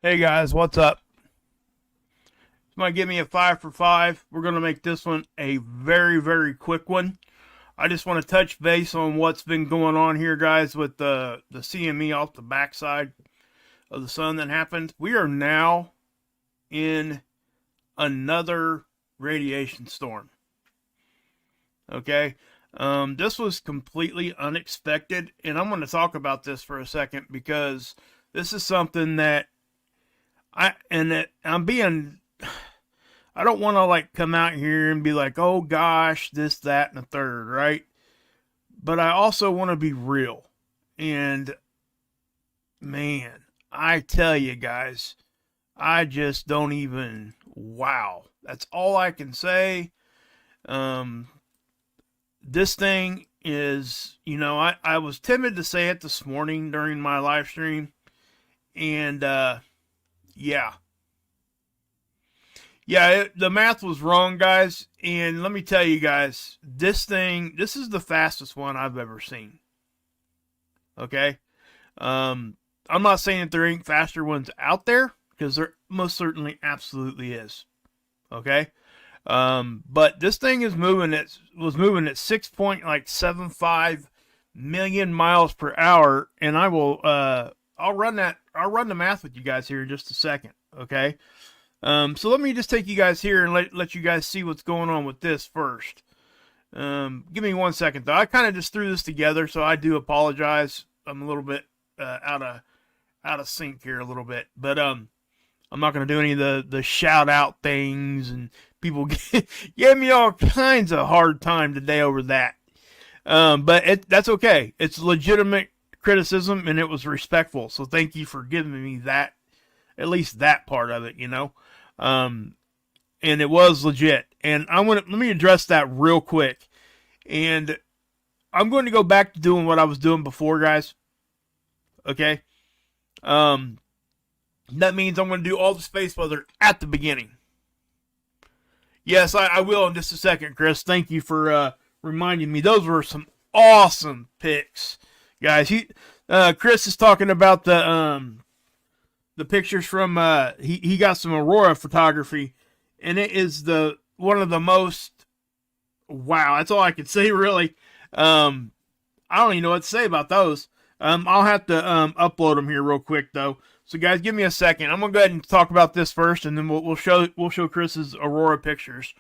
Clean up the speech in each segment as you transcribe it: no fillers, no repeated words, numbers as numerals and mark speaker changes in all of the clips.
Speaker 1: Hey guys, what's up? Somebody give me a 5 for 5. We're going to make this one a very quick one. I just want to touch base on what's been going on here, guys, with the CME off the backside of the sun that happened. We are now in another radiation storm. Okay? This was completely unexpected, and I'm going to talk about this for a second because this is something that I don't want to like come out here and be like, oh gosh, this, that, and the third, right? But I also want to be real. And man, I tell you guys, I just don't even, wow. That's all I can say. This thing is, I was timid to say it this morning during my live stream. And, yeah. The math was wrong, guys. And let me tell you guys, this is the fastest one I've ever seen. Okay? I'm not saying that there ain't faster ones out there, because there most certainly absolutely is. Okay? But this thing was moving at 6.75 million miles per hour, and I'll run the math with you guys here in just a second, okay? So let me just take you guys here and let you guys see what's going on with this first. Give me 1 second though. I kind of just threw this together, so I do apologize. I'm a little bit out of sync here a little bit, but I'm not going to do any of the shout out things, and people gave me all kinds of hard time today over that. But that's okay. It's legitimate criticism, and it was respectful. So thank you for giving me that, at least that part of it, and it was legit. And let me address that real quick. And I'm going to go back to doing what I was doing before, guys. Okay. That means I'm going to do all the space weather at the beginning. Yes, I will in just a second, Chris. Thank you for reminding me. Those were some awesome picks, guys. Chris is talking about the pictures from he got some aurora photography, and it is one of the most, wow, that's all I can say really. I don't even know what to say about those. I'll have to upload them here real quick though. So guys, give me a second. I'm gonna go ahead and talk about this first, and then we'll show Chris's aurora pictures.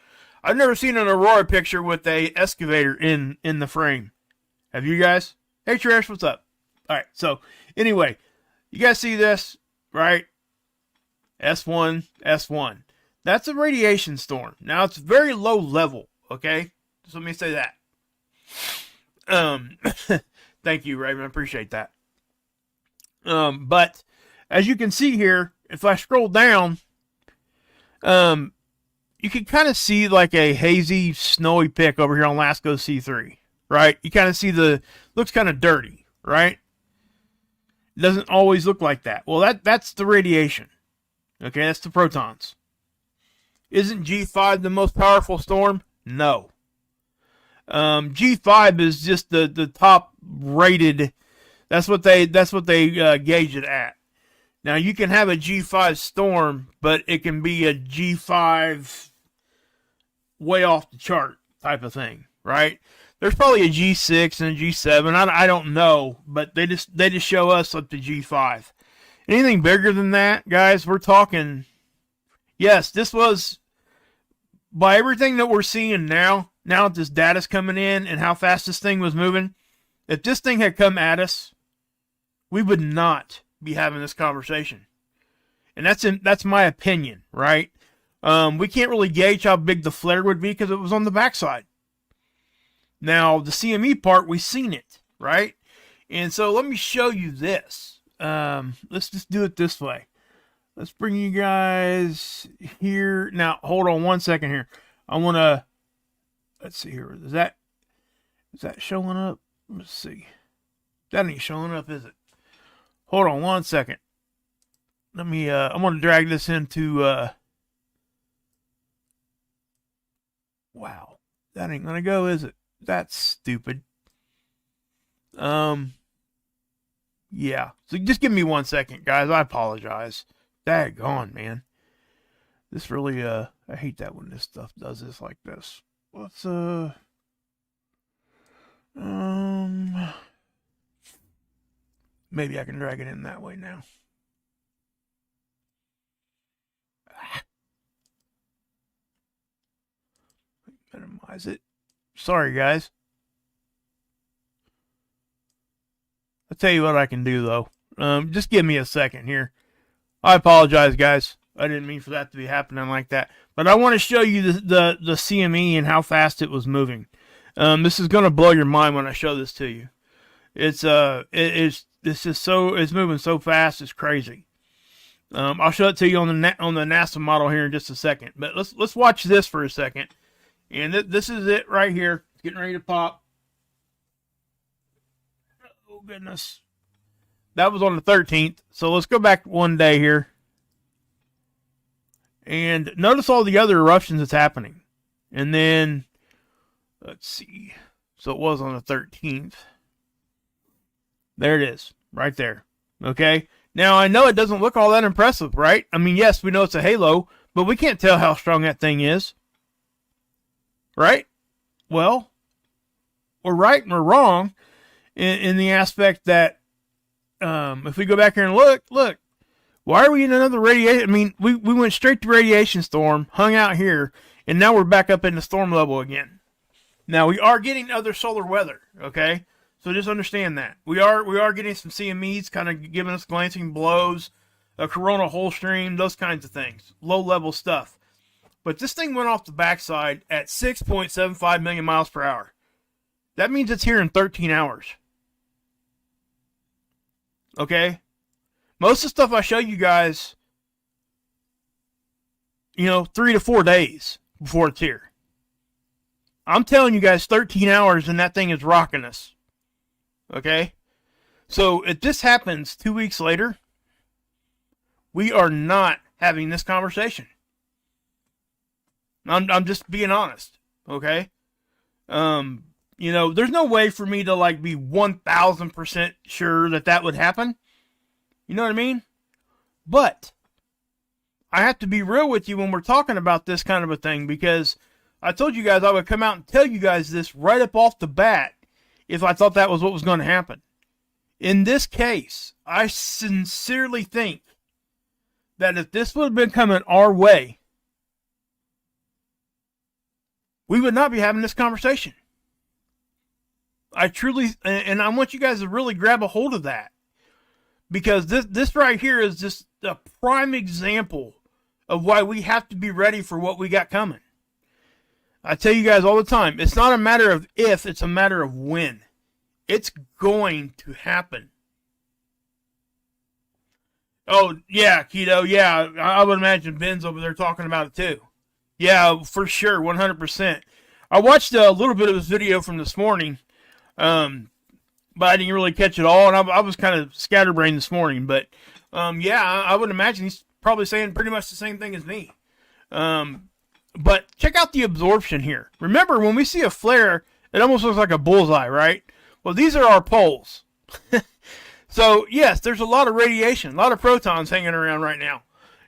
Speaker 1: I've never seen an aurora picture with a excavator in the frame. Have you guys? Hey Trish, what's up? All right. So anyway, you guys see this, right? S1, S1. That's a radiation storm. Now it's very low level. Okay, so let me say that. Thank you, Raven. I appreciate that. But as you can see here, if I scroll down, you can kind of see like a hazy, snowy pick over here on Lasco C3, right? You kind of see looks kind of dirty, right? It doesn't always look like that. Well, that's the radiation. Okay, that's the protons. Isn't G5 the most powerful storm? No. G5 is just the top rated. That's what they gauge it at. Now you can have a G5 storm, but it can be a G5 way off the chart type of thing, right? There's probably a G6 and a G7. I don't know, but they just show us up to G5. Anything bigger than that, guys, we're talking. Yes, this was, by everything that we're seeing now that this data's coming in and how fast this thing was moving, if this thing had come at us, we would not be having this conversation. And that's my opinion, right? We can't really gauge how big the flare would be because it was on the backside. Now, the CME part, we've seen it, right? And so let me show you this. Let's just do it this way. Let's bring you guys here. Now, hold on 1 second here. I want to, let's see here. Is that showing up? Let's see. That ain't showing up, is it? Hold on 1 second. Let me, I'm going to drag this into, wow. That ain't going to go, is it? That's stupid. Yeah. So just give me 1 second, guys. I apologize. Daggone, man. This really, I hate that when this stuff does this like this. Let's, maybe I can drag it in that way now. Minimize it. Sorry, guys. I'll tell you what I can do, though. Just give me a second here. I apologize, guys. I didn't mean for that to be happening like that. But I want to show you the CME and how fast it was moving. This is going to blow your mind when I show this to you. It's moving so fast, it's crazy. I'll show it to you on the NASA model here in just a second. But let's watch this for a second. And this is it right here. It's getting ready to pop. Oh, goodness. That was on the 13th. So let's go back one day here. And notice all the other eruptions that's happening. And then, let's see. So it was on the 13th. There it is. Right there. Okay. Now, I know it doesn't look all that impressive, right? I mean, yes, we know it's a halo. But we can't tell how strong that thing is. Right? Well, we're right and we're wrong in the aspect that if we go back here and look, why are we in another radiation? I mean, we went straight to radiation storm, hung out here, and now we're back up in the storm level again. Now, we are getting other solar weather, okay? So just understand that. We are getting some CMEs kind of giving us glancing blows, a coronal hole stream, those kinds of things. Low-level stuff. But this thing went off the backside at 6.75 million miles per hour. That means it's here in 13 hours. Okay? Most of the stuff I show you guys, 3 to 4 days before it's here. I'm telling you guys 13 hours and that thing is rocking us. Okay? So if this happens 2 weeks later, we are not having this conversation. I'm just being honest, okay? There's no way for me to be 1,000% sure that would happen. You know what I mean? But I have to be real with you when we're talking about this kind of a thing, because I told you guys I would come out and tell you guys this right up off the bat if I thought that was what was going to happen. In this case, I sincerely think that if this would have been coming our way, we would not be having this conversation. I truly, and I want you guys to really grab a hold of that. Because this right here is just a prime example of why we have to be ready for what we got coming. I tell you guys all the time, it's not a matter of if, it's a matter of when. It's going to happen. Oh, yeah, Keto, yeah, I would imagine Ben's over there talking about it too. Yeah, for sure, 100%. I watched a little bit of his video from this morning, but I didn't really catch it all, and I was kind of scatterbrained this morning. But, I would imagine he's probably saying pretty much the same thing as me. But check out the absorption here. Remember, when we see a flare, it almost looks like a bullseye, right? Well, these are our poles. So, yes, there's a lot of radiation, a lot of protons hanging around right now.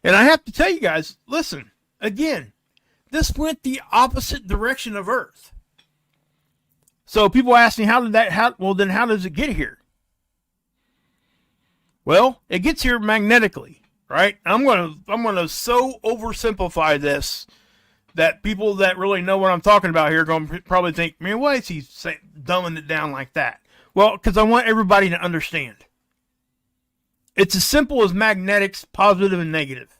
Speaker 1: And I have to tell you guys, listen, again, this went the opposite direction of Earth. So people ask me, how does it get here? Well, it gets here magnetically, right? I'm gonna so oversimplify this that people that really know what I'm talking about here are going to probably think, man, why is he dumbing it down like that? Well, because I want everybody to understand. It's as simple as magnetics, positive and negative.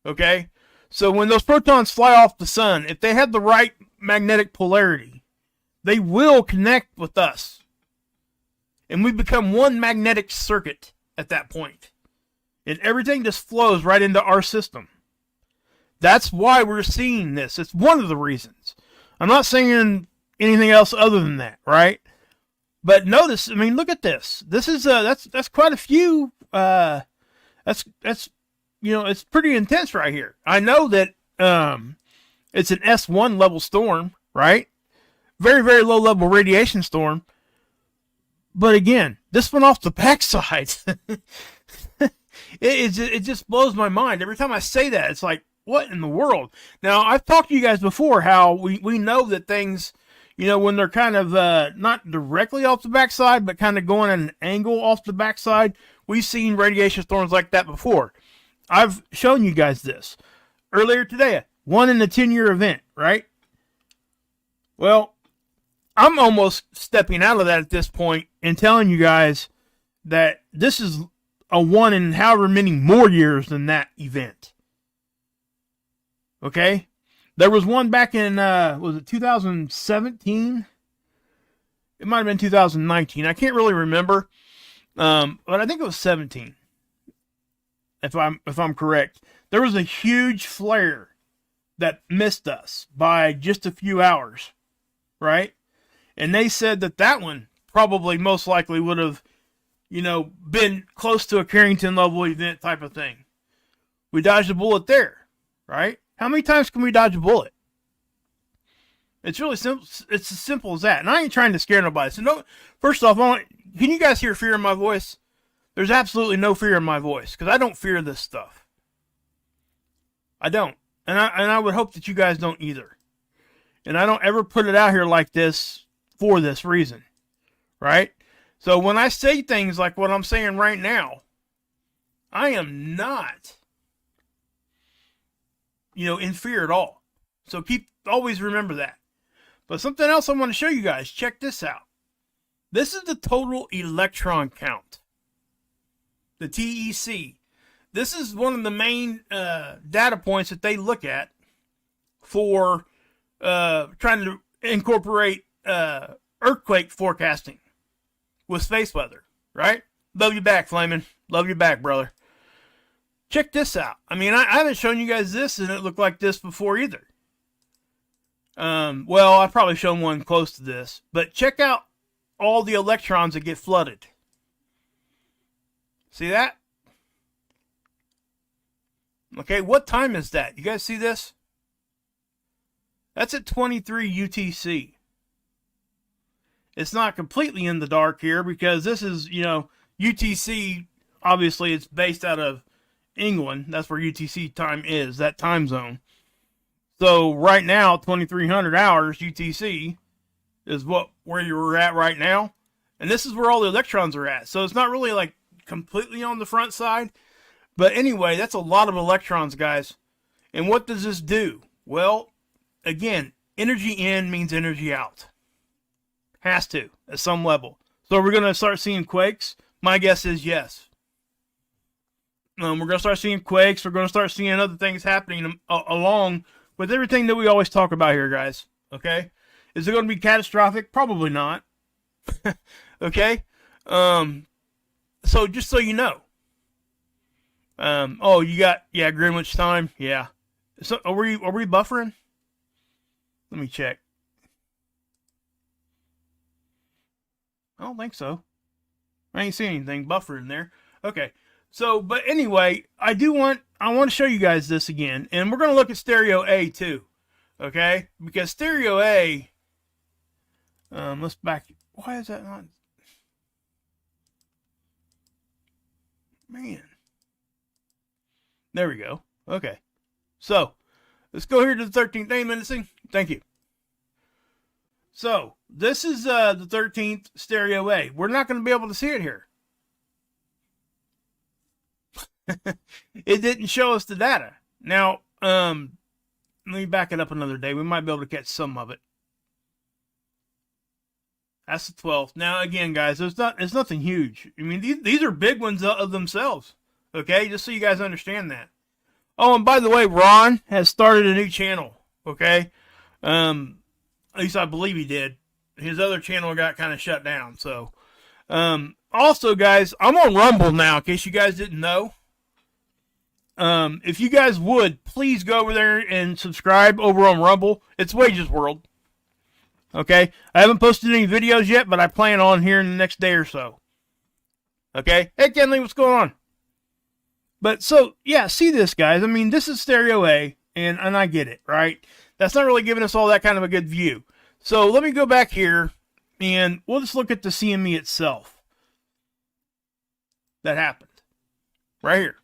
Speaker 1: Okay? So when those protons fly off the sun, if they have the right magnetic polarity, they will connect with us. And we become one magnetic circuit at that point. And everything just flows right into our system. That's why we're seeing this. It's one of the reasons. I'm not saying anything else other than that, right? But notice, I mean, look at this. This is that's quite a few. That's it's pretty intense right here. I know that it's an S1 level storm, right? Very, very low level radiation storm. But again, this went off the backside. It just blows my mind. Every time I say that, it's like, what in the world? Now, I've talked to you guys before how we know that things, when they're kind of not directly off the backside, but kind of going at an angle off the backside, we've seen radiation storms like that before. I've shown you guys this earlier today. 1 in a 10-year event, right? Well, I'm almost stepping out of that at this point and telling you guys that this is a 1 in however many more years than that event. Okay? There was one back in, was it 2017? It might have been 2019. I can't really remember. But I think it was 17. If I'm correct. There was a huge flare that missed us by just a few hours. Right? And they said that one probably most likely would have, been close to a Carrington level event type of thing. We dodged a bullet there. Right? How many times can we dodge a bullet? It's really simple. It's as simple as that. And I ain't trying to scare nobody. So first off, can you guys hear fear in my voice? There's absolutely no fear in my voice because I don't fear this stuff. I don't. And I would hope that you guys don't either. And I don't ever put it out here like this for this reason. Right? So when I say things like what I'm saying right now, I am not in fear at all. So always remember that. But something else I want to show you guys. Check this out. This is the total electron count. The TEC. This is one of the main data points that they look at for trying to incorporate earthquake forecasting with space weather. Right? Love you back, Flamin'. Love you back, brother. Check this out. I mean, I haven't shown you guys this, and it looked like this before either. Well, I've probably shown one close to this. But check out all the electrons that get flooded. See that? Okay, what time is that? You guys see this? That's at 23 UTC. It's not completely in the dark here because this is, UTC, obviously it's based out of England. That's where UTC time is, that time zone. So right now, 2300 hours UTC is where you were at right now. And this is where all the electrons are at. So it's not really like completely on the front side. But anyway, that's a lot of electrons, guys. And what does this do? Well, again, energy in means energy out. Has to, at some level. So we're going to start seeing quakes? My guess is yes. We're going to start seeing quakes. We're going to start seeing other things happening along with everything that we always talk about here, guys. Okay? Is it going to be catastrophic? Probably not. Okay? So just so you know. Oh, you got, Greenwich time? Yeah. So are we buffering? Let me check. I don't think so. I ain't seeing anything buffering there. Okay. So, but anyway, I want to show you guys this again. And we're going to look at stereo A too. Okay? Because stereo A, let's back, why is that not? Man. There we go. Okay. So, let's go here to the 13th day menacing. Thank you. So, this is the 13th stereo A. We're not going to be able to see it here. It didn't show us the data. Now, let me back it up another day. We might be able to catch some of it. That's the 12th. Now, again, guys, it's nothing huge. I mean, these are big ones of themselves. Okay, just so you guys understand that. Oh, and by the way, Ron has started a new channel. Okay, at least I believe he did. His other channel got kind of shut down. So, also, guys, I'm on Rumble now. In case you guys didn't know, if you guys would please go over there and subscribe over on Rumble. It's Wages World. Okay, I haven't posted any videos yet, but I plan on here in the next day or so. Okay, hey Kenley, what's going on? But so, yeah, see this, guys. I mean, this is stereo A, and I get it, right? That's not really giving us all that kind of a good view. So let me go back here, and we'll just look at the CME itself. That happened. Right here.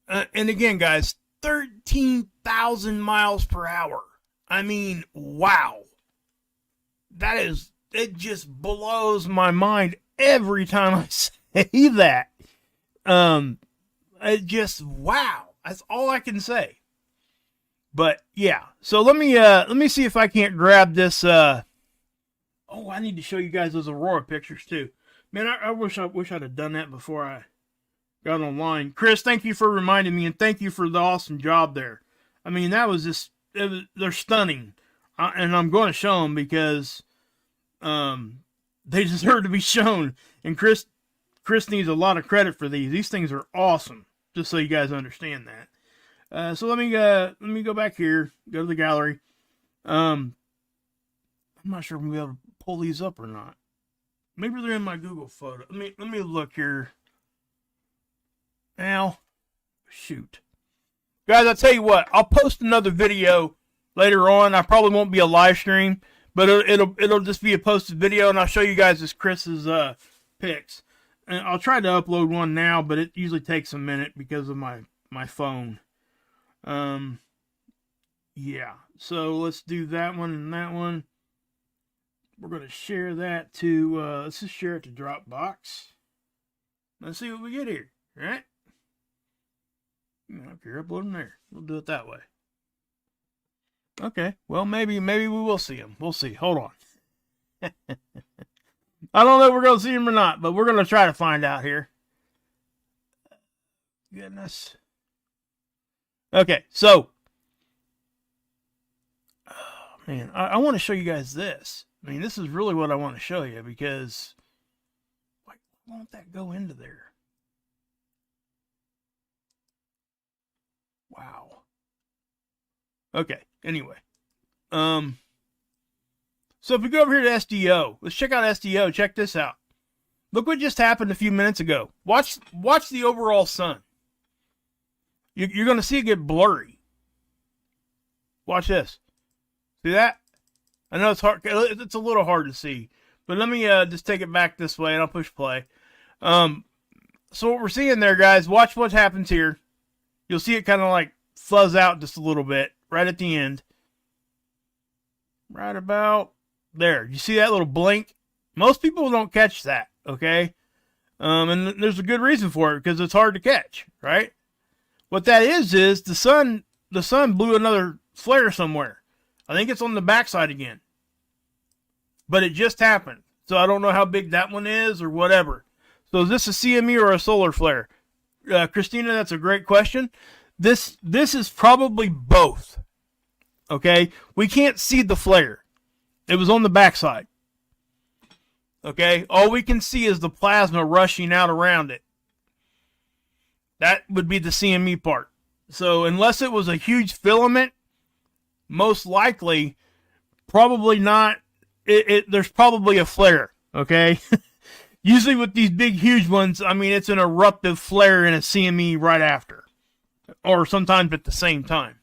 Speaker 1: And again, guys, 13,000 miles per hour. I mean, wow. It just blows my mind every time I say that. It just, wow. That's all I can say. But yeah, so let me see if I can't grab this. Oh, I need to show you guys those Aurora pictures too. Man, I wish I'd have done that before I got online. Chris, thank you for reminding me, and thank you for the awesome job there. I mean, that was just, they're stunning. And I'm going to show them because they deserve to be shown. And Chris needs a lot of credit for these. These things are awesome, just so you guys understand that. So let me go back here, go to the gallery. I'm not sure if we'll be able to pull these up or not. Maybe they're in my Google photo. Let me look here. Now, shoot. Guys, I'll tell you what, I'll post another video later on. I probably won't be a live stream, but it'll just be a posted video, and I'll show you guys this Chris's pics. And I'll try to upload one now, but it usually takes a minute because of my phone. Yeah, so let's do that one and that one. We're going to share that to, let's just share it to Dropbox. Let's see what we get here, all right? If you're uploading there, we'll do it that way. Okay, well, maybe we will see him. We'll see. Hold on. I don't know if we're going to see him or not, but we're going to try to find out here. Goodness. Okay, so, oh, man, I want to show you guys this. I mean, this is really what I want to show you because, why won't that go into there? Wow. Okay, anyway. So if we go over here to SDO, let's check out SDO. Check this out. Look what just happened a few minutes ago. Watch the overall sun. You're going to see it get blurry. Watch this. See that? I know it's hard. It's a little hard to see. But let me just take it back this way and I'll push play. So what we're seeing there, guys, watch what happens here. You'll see it kind of like fuzz out just a little bit right at the end. Right about there. You see that little blink? Most people don't catch that, okay? And there's a good reason for it because it's hard to catch, right? What that is the sun blew another flare somewhere. I think it's on the backside again. But it just happened. So I don't know how big that one is or whatever. So is this a CME or a solar flare? Christina, that's a great question. This is probably both. Okay? We can't see the flare. It was on the backside. Okay? All we can see is the plasma rushing out around it. That would be the CME part. So unless it was a huge filament, most likely, probably not. There's probably a flare. Okay? Usually with these big, huge ones, I mean, it's an eruptive flare in a CME right after. Or sometimes at the same time.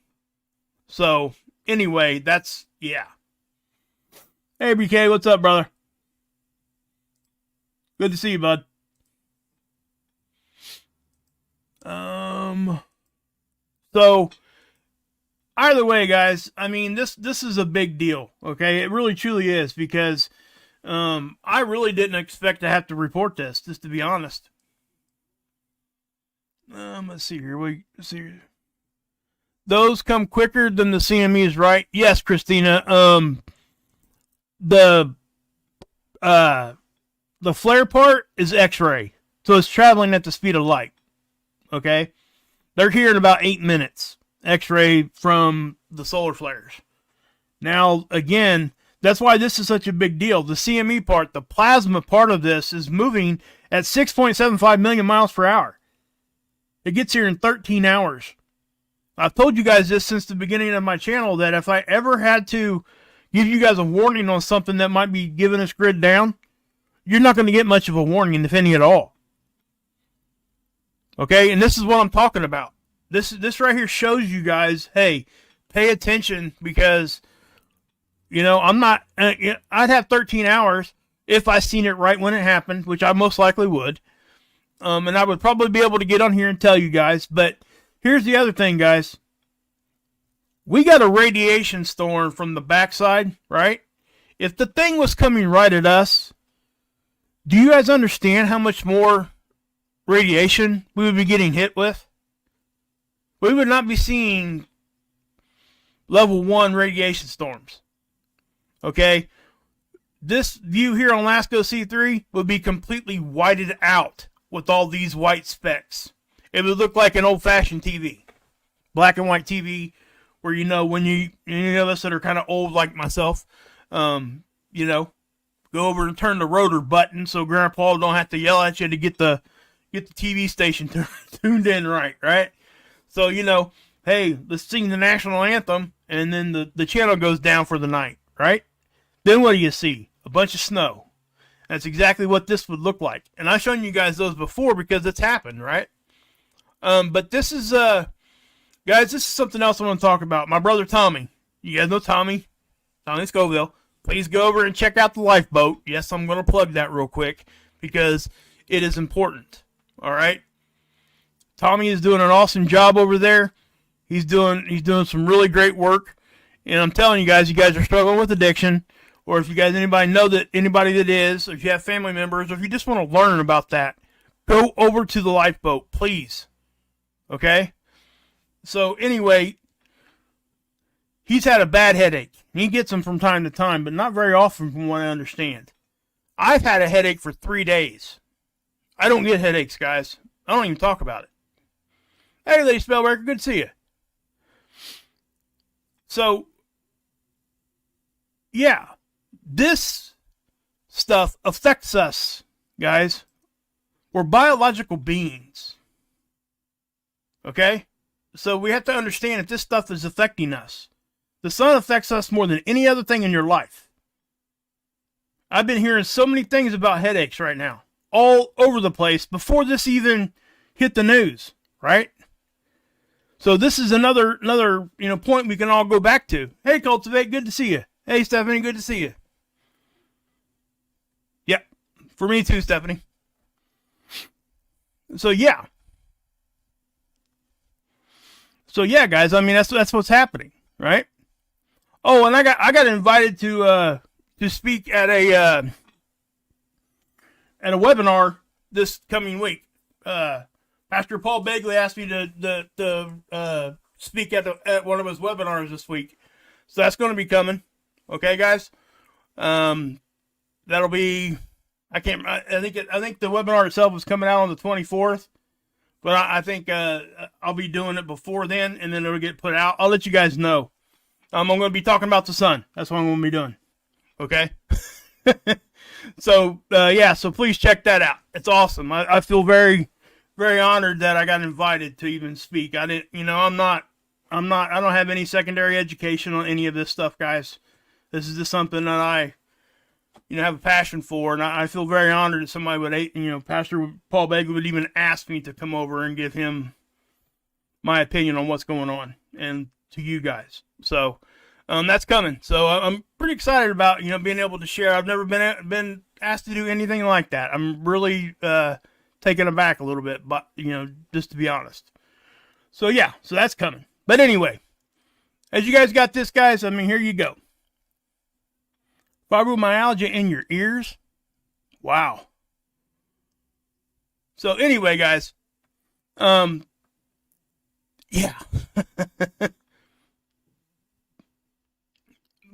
Speaker 1: So, anyway, yeah. Hey, BK, what's up, brother? Good to see you, bud. So, either way, guys, I mean, this is a big deal, okay? It really, truly is, because I really didn't expect to have to report this, just to be honest. Let's see here. Let's see here. Those come quicker than the CMEs, right? Yes, Christina. The flare part is X-ray, so it's traveling at the speed of light. Okay, they're here in about 8 minutes. X-ray from the solar flares. Now, again, that's why this is such a big deal. The CME part, the plasma part of this, is moving at 6.75 million miles per hour. It gets here in 13 hours. I've told you guys this since the beginning of my channel, that if I ever had to give you guys a warning on something that might be giving this grid down, you're not going to get much of a warning, if any at all. Okay, and this is what I'm talking about. This right here shows you guys, hey, pay attention, because, you know, I'm not, I'd have 13 hours if I seen it right when it happened, which I most likely would. And I would probably be able to get on here and tell you guys, but here's the other thing, guys. We got a radiation storm from the backside, right? If the thing was coming right at us, do you guys understand how much more radiation we would be getting hit with? We would not be seeing level 1 radiation storms. Okay? This view here on Lasco C3 would be completely whited out with all these white specks. It would look like an old-fashioned TV. Black and white TV, where, you know, when you of us that are kind of old like myself, you know, go over and turn the rotor button so Grandpa don't have to yell at you to get the TV station tuned in right? So, you know, hey, let's sing the national anthem, and then the channel goes down for the night, right? Then what do you see? A bunch of snow. That's exactly what this would look like. And I've shown you guys those before because it's happened, right? But this is, guys, this is something else I want to talk about. My brother Tommy. You guys know Tommy Scoville. Please go over and check out the lifeboat. Yes, I'm going to plug that real quick because it is important. All right? Tommy is doing an awesome job over there. He's doing some really great work. And I'm telling you guys are struggling with addiction, or if you guys anybody that is, or if you have family members, or if you just want to learn about that, go over to the lifeboat, please. Okay? So anyway, he's had a bad headache. He gets them from time to time, but not very often from what I understand. I've had a headache for 3 days. I don't get headaches, guys. I don't even talk about it. Hey, Lady Spellbreaker, good to see you. So, yeah, this stuff affects us, guys. We're biological beings. Okay? So we have to understand that this stuff is affecting us. The sun affects us more than any other thing in your life. I've been hearing so many things about headaches right now, all over the place, before this even hit the news, right? So this is another point we can all go back to. Hey, Cultivate, good to see you. Hey, Stephanie, good to see you. Yep, for me too, Stephanie. So yeah, guys. I mean, that's what's happening, right? Oh, and I got invited to speak at a webinar this coming week. Pastor Paul Begley asked me to speak at one of his webinars this week, so that's going to be coming. Okay, guys. That'll be. I think the webinar itself is coming out on the 24th, but I think I'll be doing it before then, and then it'll get put out. I'll let you guys know. I'm going to be talking about the sun. That's what I'm going to be doing. Okay. So so please check that out. It's awesome. I feel very, very honored that I got invited to even speak. I didn't, I don't have any secondary education on any of this stuff, guys. This is just something that I, have a passion for, and I feel very honored that somebody would, Pastor Paul Begley would even ask me to come over and give him my opinion on what's going on, and to you guys. So, that's coming. So I'm pretty excited about, being able to share. I've never been asked to do anything like that. I'm really taken aback a little bit, but, just to be honest. So yeah, so that's coming. But anyway, as you guys got this, guys, here you go. Fibromyalgia in your ears. Wow. So anyway, guys, yeah.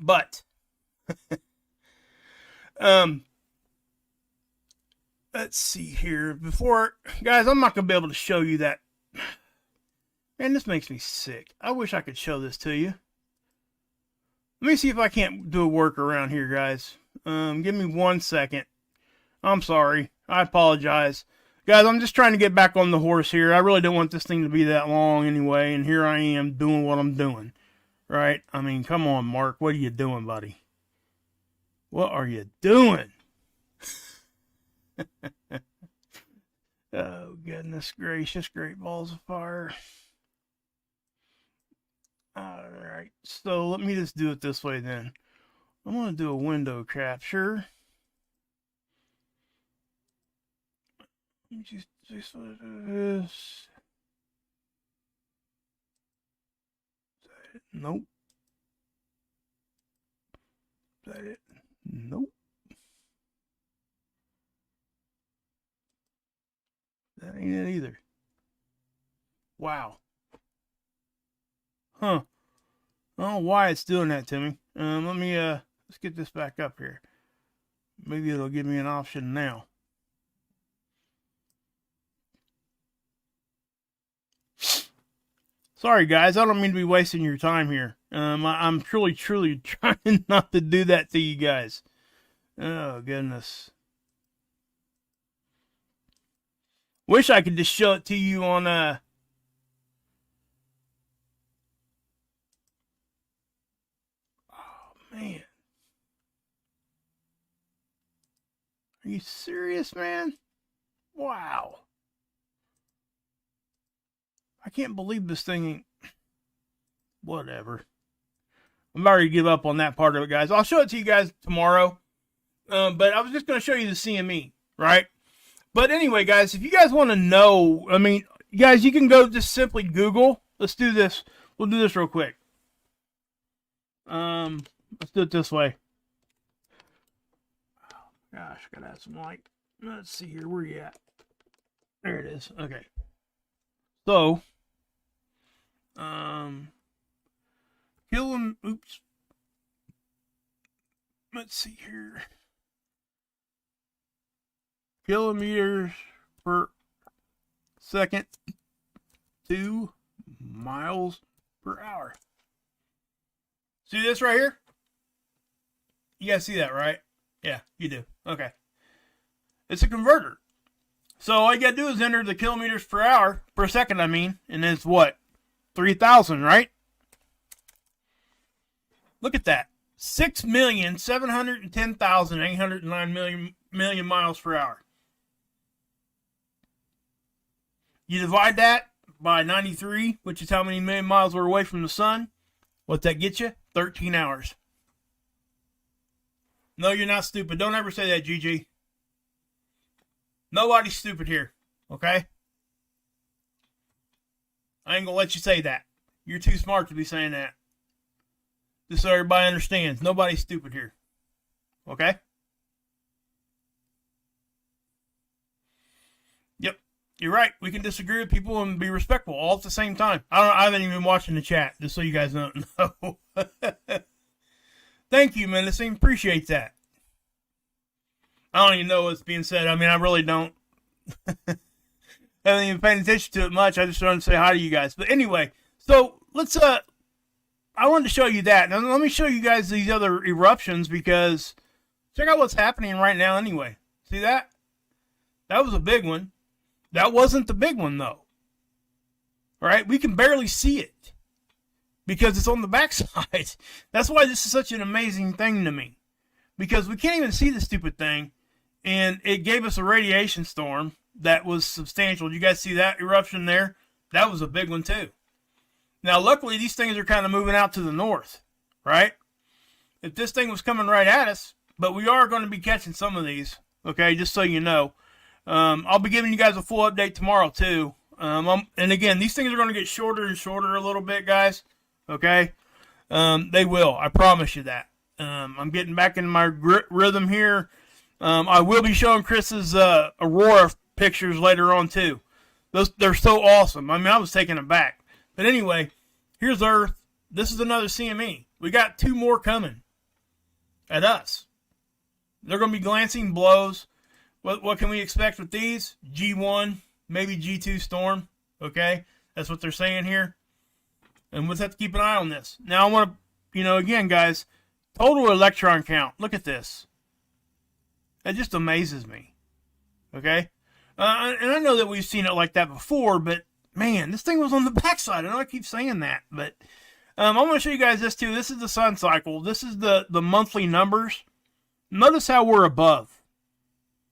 Speaker 1: But, let's see here. Guys, I'm not going to be able to show you that. Man, this makes me sick. I wish I could show this to you. Let me see if I can't do a workaround here, guys. Give me 1 second. I'm sorry. I apologize. Guys, I'm just trying to get back on the horse here. I really don't want this thing to be that long anyway, and here I am doing what I'm doing. Right? Come on, Mark. What are you doing, buddy? What are you doing? Oh, goodness gracious. Great balls of fire. Alright. So, let me just do it this way then. I'm going to do a window capture. Let me just what it is. Nope. Is that it? Nope. That ain't it either. Wow. Huh. I don't know why it's doing that to me. Let me, let's get this back up here. Maybe it'll give me an option now. Sorry, guys. I don't mean to be wasting your time here. I'm truly trying not to do that to you guys. Oh, goodness. Wish I could just show it to you on, oh, man. Are you serious, man? Wow. I can't believe this thing ain't... Whatever. I'm about to give up on that part of it, guys. I'll show it to you guys tomorrow. But I was just going to show you the CME, right? But anyway, guys, if you guys want to know, I mean, guys, you can go just simply Google. Let's do this. We'll do this real quick. Let's do it this way. Oh, gosh, gotta have some light. Let's see here. Where you at? There it is. Okay. So, oops. Let's see here. Kilometers per second to miles per hour. See this right here? You guys see that, right? Yeah, you do. Okay. It's a converter. So all you gotta do is enter the kilometers per hour, per second, I mean, and it's what? 3,000, right? Look at that. 6,710,809 million miles per hour. You divide that by 93, which is how many million miles we're away from the sun. What's that get you? 13 hours. No, you're not stupid. Don't ever say that, GG. Nobody's stupid here, okay? I ain't gonna let you say that. You're too smart to be saying that. Just so everybody understands, nobody's stupid here, okay? Yep, you're right. We can disagree with people and be respectful all at the same time. I haven't even been watching the chat, just so you guys don't know. Thank you, Menacing. Appreciate that. I don't even know what's being said. I mean, I really don't. I haven't even paid attention to it much. I just wanted to say hi to you guys. But anyway, so let's, I wanted to show you that. Now, let me show you guys these other eruptions because check out what's happening right now anyway. See that? That was a big one. That wasn't the big one, though. All right? We can barely see it because it's on the backside. That's why this is such an amazing thing to me because we can't even see the stupid thing. And it gave us a radiation storm that was substantial. Did you guys see that eruption there? That was a big one, too. Now, luckily, these things are kind of moving out to the north, right? If this thing was coming right at us, but we are going to be catching some of these, okay, just so you know. I'll be giving you guys a full update tomorrow, too. And again, these things are going to get shorter and shorter a little bit, guys, okay? They will. I promise you that. I'm getting back in my rhythm here. I will be showing Chris's Aurora pictures later on, too. They're so awesome. I mean, I was taken aback. But anyway, here's Earth. This is another CME. We got two more coming at us. They're going to be glancing blows. What can we expect with these? G1, maybe G2 storm. Okay? That's what they're saying here. And we'll have to keep an eye on this. Now, I want to, again, guys, total electron count. Look at this. That just amazes me. Okay? And I know that we've seen it like that before, but man, this thing was on the backside. I know I keep saying that, but I'm going to show you guys this too. This is the sun cycle. This is the monthly numbers. Notice how we're above.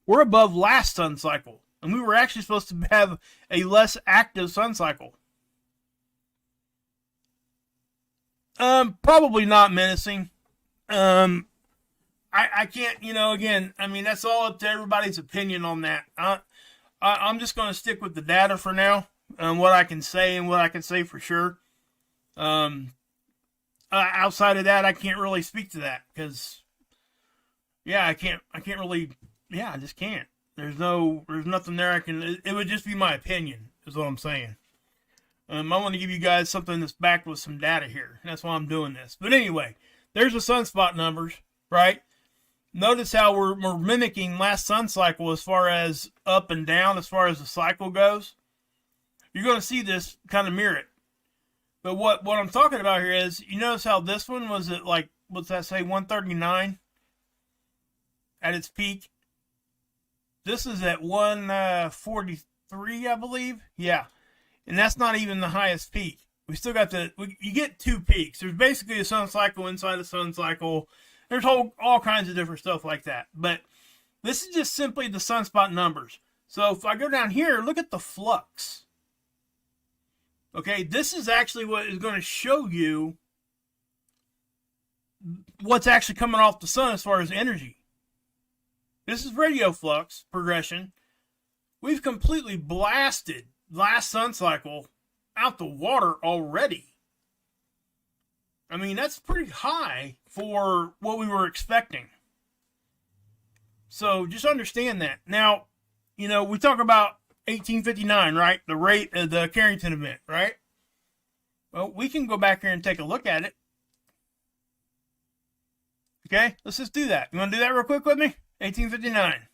Speaker 1: We're above last sun cycle, and we were actually supposed to have a less active sun cycle. Probably not menacing. I can't, again, I mean, that's all up to everybody's opinion on that. I'm just going to stick with the data for now, what I can say and what I can say for sure. outside of that, I can't really speak to that because, yeah, I can't really, yeah, I just can't. There's nothing there I can. It would just be my opinion, is what I'm saying. I want to give you guys something that's backed with some data here. That's why I'm doing this. But anyway, there's the sunspot numbers, right? Notice how we're mimicking last sun cycle as far as up and down, as far as the cycle goes. You're going to see this kind of mirror it. But what I'm talking about here is, you notice how this one was at like, what's that say, 139 at its peak? This is at 143, I believe. Yeah. And that's not even the highest peak. We still got you get two peaks. There's basically a sun cycle inside a sun cycle. There's all kinds of different stuff like that. But this is just simply the sunspot numbers. So if I go down here, look at the flux. Okay, this is actually what is going to show you what's actually coming off the sun as far as energy. This is radio flux progression. We've completely blasted last sun cycle out the water already. I mean, that's pretty high for what we were expecting. So just understand that. Now, we talk about 1859, right? The rate of the Carrington event, right? Well, we can go back here and take a look at it. Okay, let's just do that. You want to do that real quick with me? 1859.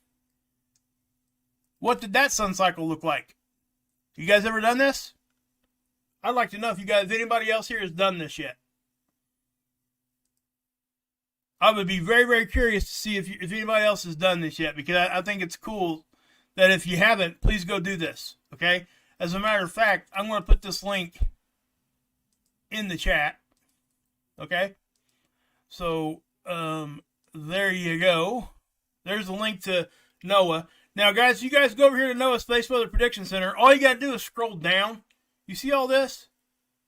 Speaker 1: What did that sun cycle look like? You guys ever done this? I'd like to know if anybody else here has done this yet. I would be very, very curious to see if anybody else has done this yet, because I think it's cool that if you haven't, please go do this, okay? As a matter of fact, I'm going to put this link in the chat, okay? So, there you go. There's a link to NOAA. Now, guys, you guys go over here to NOAA Space Weather Prediction Center. All you got to do is scroll down. You see all this?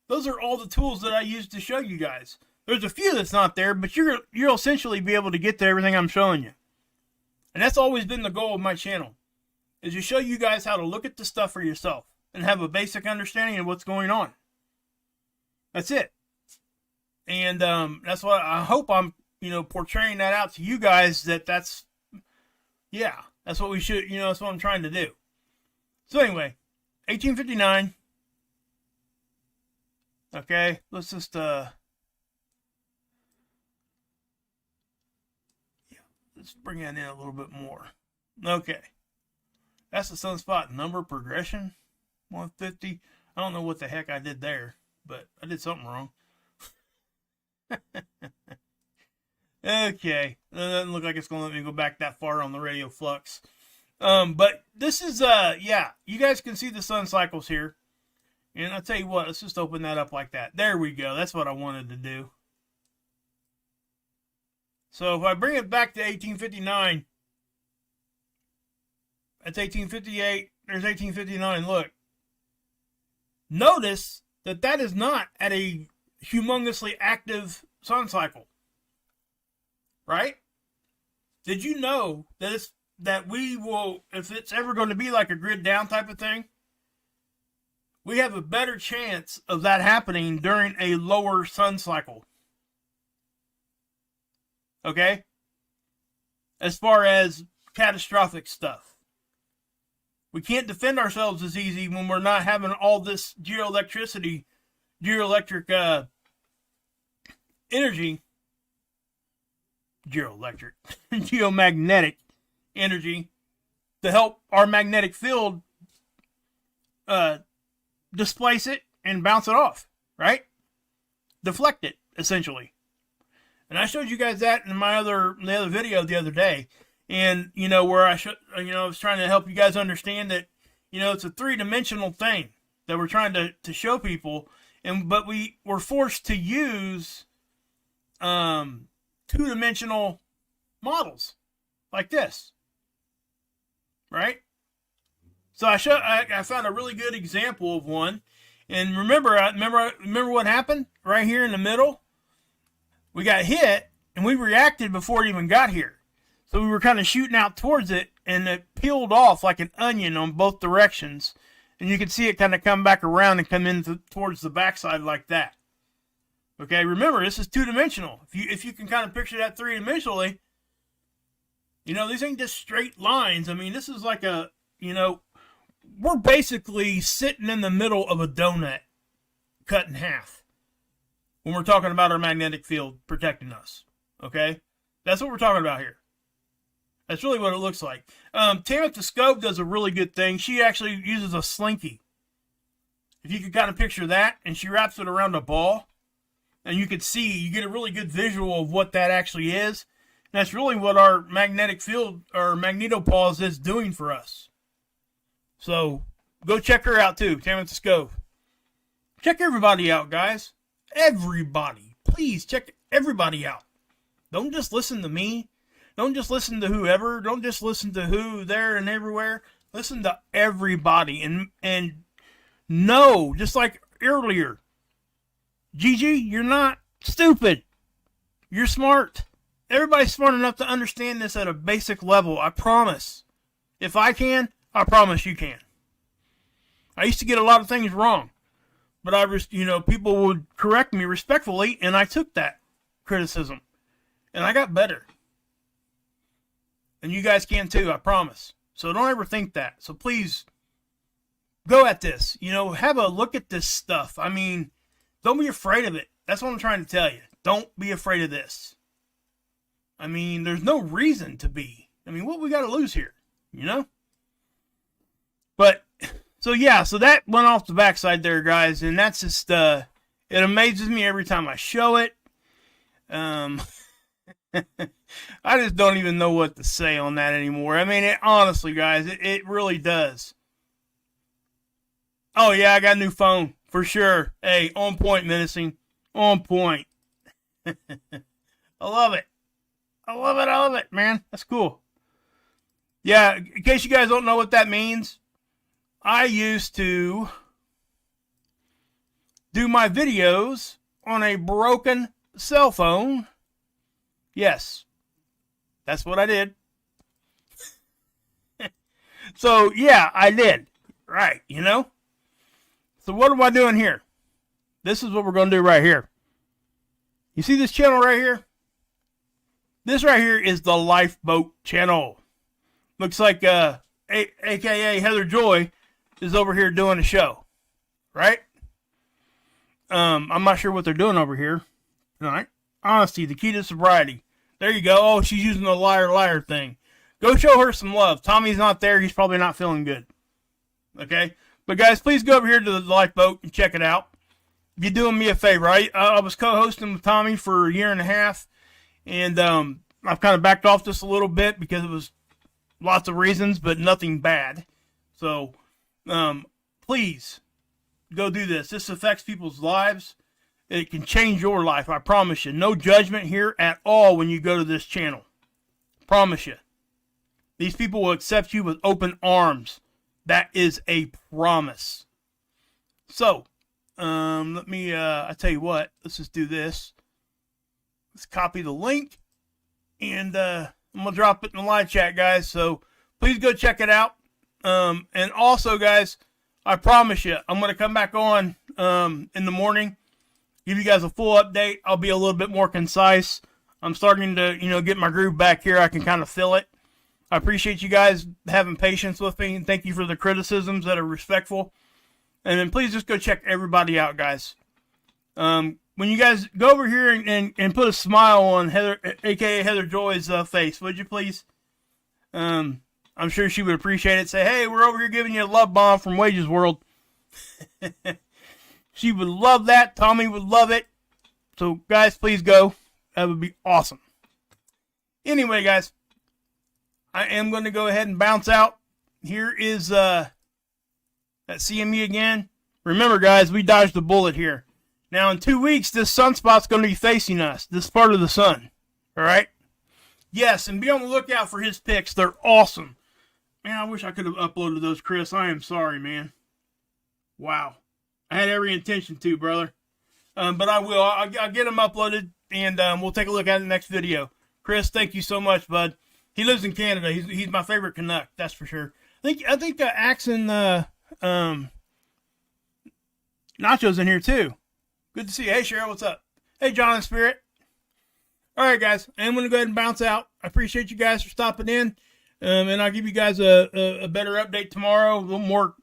Speaker 1: Those are all the tools that I use to show you guys. There's a few that's not there, but you'll essentially be able to get to everything I'm showing you. And that's always been the goal of my channel, is to show you guys how to look at the stuff for yourself and have a basic understanding of what's going on. That's it. And that's what I hope I'm, portraying that out to you guys, that's what we should, that's what I'm trying to do. So anyway, 1859. Okay, let's just, let's bring that in a little bit more. Okay. That's the sunspot number progression. 150. I don't know what the heck I did there, but I did something wrong. Okay. It doesn't look like it's going to let me go back that far on the radio flux. But this is, you guys can see the sun cycles here. And I'll tell you what, let's just open that up like that. There we go. That's what I wanted to do. So if I bring it back to 1859, that's 1858, there's 1859, look. Notice that is not at a humongously active sun cycle. Right? Did you know that we will, if it's ever going to be like a grid down type of thing, we have a better chance of that happening during a lower sun cycle. Okay? As far as catastrophic stuff. We can't defend ourselves as easy when we're not having all this geoelectric energy. Geomagnetic energy to help our magnetic field displace it and bounce it off, right? Deflect it, essentially. And I showed you guys that in the other video the other day. And, where I was trying to help you guys understand that, it's a three-dimensional thing that we're trying to show people. But we were forced to use two-dimensional models like this, right? So I found a really good example of one. And remember what happened right here in the middle? We got hit, and we reacted before it even got here. So we were kind of shooting out towards it, and it peeled off like an onion on both directions. And you can see it kind of come back around and come in towards the backside like that. Okay, remember, this is two-dimensional. If you can kind of picture that three-dimensionally, you know, these ain't just straight lines. I mean, this is like a, you know, we're basically sitting in the middle of a donut cut in half when we're talking about our magnetic field protecting us. Okay? That's what we're talking about here. That's really what it looks like. Tam the Scope does a really good thing. She actually uses a slinky. If you could kind of picture that, and she wraps it around a ball, and you can see, you get a really good visual of what that actually is. And that's really what our magnetic field, or magnetopause, is doing for us. So, go check her out too, Tam the Scope. Check everybody out, guys. Everybody. Please, check everybody out. Don't just listen to me. Don't just listen to whoever. Don't just listen to who, there, and everywhere. Listen to everybody. And know, just like earlier, Gigi, you're not stupid. You're smart. Everybody's smart enough to understand this at a basic level. I promise. If I can, I promise you can. I used to get a lot of things wrong. But people would correct me respectfully, and I took that criticism. And I got better. And you guys can too, I promise. So don't ever think that. So please, go at this. You know, have a look at this stuff. I mean, don't be afraid of it. That's what I'm trying to tell you. Don't be afraid of this. I mean, there's no reason to be. I mean, what we got to lose here? You know? But, so yeah, so that went off the backside there, guys. And that's just, it amazes me every time I show it. I just don't even know what to say on that anymore. I mean, honestly, guys, it really does. Oh, yeah, I got a new phone, for sure. Hey, on point, menacing. On point. I love it. I love it, man. That's cool. Yeah, in case you guys don't know what that means, I used to do my videos on a broken cell phone. Yes, that's what I did. So, yeah, I did. Right, you know? So what am I doing here? This is what we're going to do right here. You see this channel right here? This right here is the Lifeboat channel. Looks like AKA Heather Joy is over here doing a show. Right? I'm not sure what they're doing over here. All right. Honesty, the key to sobriety. There you go. Oh, she's using the liar thing. Go show her some love. Tommy's not there. He's probably not feeling good. Okay? But guys, please go over here to the Lifeboat and check it out. You're doing me a favor. I was co-hosting with Tommy for a year and a half. And I've kind of backed off just a little bit because it was lots of reasons, but nothing bad. So, please, go do this. This affects people's lives. It can change your life, I promise you. No judgment here at all when you go to this channel. Promise you. These people will accept you with open arms. That is a promise. So, let me, I tell you what, let's just do this. Let's copy the link, and I'm going to drop it in the live chat, guys. So, please go check it out. And also, guys, I promise you, I'm going to come back on in the morning. Give you guys a full update. I'll be a little bit more concise. I'm starting to, get my groove back here. I can kind of feel it. I appreciate you guys having patience with me, and thank you for the criticisms that are respectful. And then please just go check everybody out, guys. When you guys go over here and put a smile on Heather, aka Heather Joy's face, would you please? I'm sure she would appreciate it. Say, hey, we're over here giving you a love bomb from Wages World. She would love that. Tommy would love it. So, guys, please go. That would be awesome. Anyway, guys, I am going to go ahead and bounce out. Here is that CME again. Remember, guys, we dodged the bullet here. Now, in 2 weeks, this sunspot's going to be facing us. This part of the sun. All right? Yes, and be on the lookout for his pics. They're awesome. Man, I wish I could have uploaded those, Chris. I am sorry, man. Wow. I had every intention to, brother. But I will. I'll get them uploaded, and we'll take a look at the next video. Chris, thank you so much, bud. He lives in Canada. He's my favorite Canuck, that's for sure. I think Axe and Nacho's in here, too. Good to see you. Hey, Cheryl, what's up? Hey, John and Spirit. All right, guys. I'm going to go ahead and bounce out. I appreciate you guys for stopping in. And I'll give you guys a better update tomorrow. A little more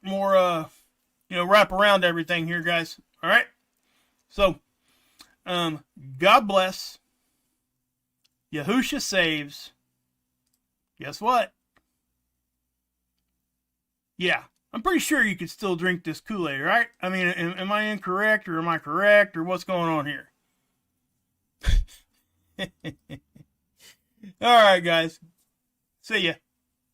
Speaker 1: wrap around everything here, guys. All right? So, God bless. Yahusha saves. Guess what? Yeah, I'm pretty sure you could still drink this Kool-Aid, right? I mean, am I incorrect or am I correct or what's going on here? All right, guys. See ya.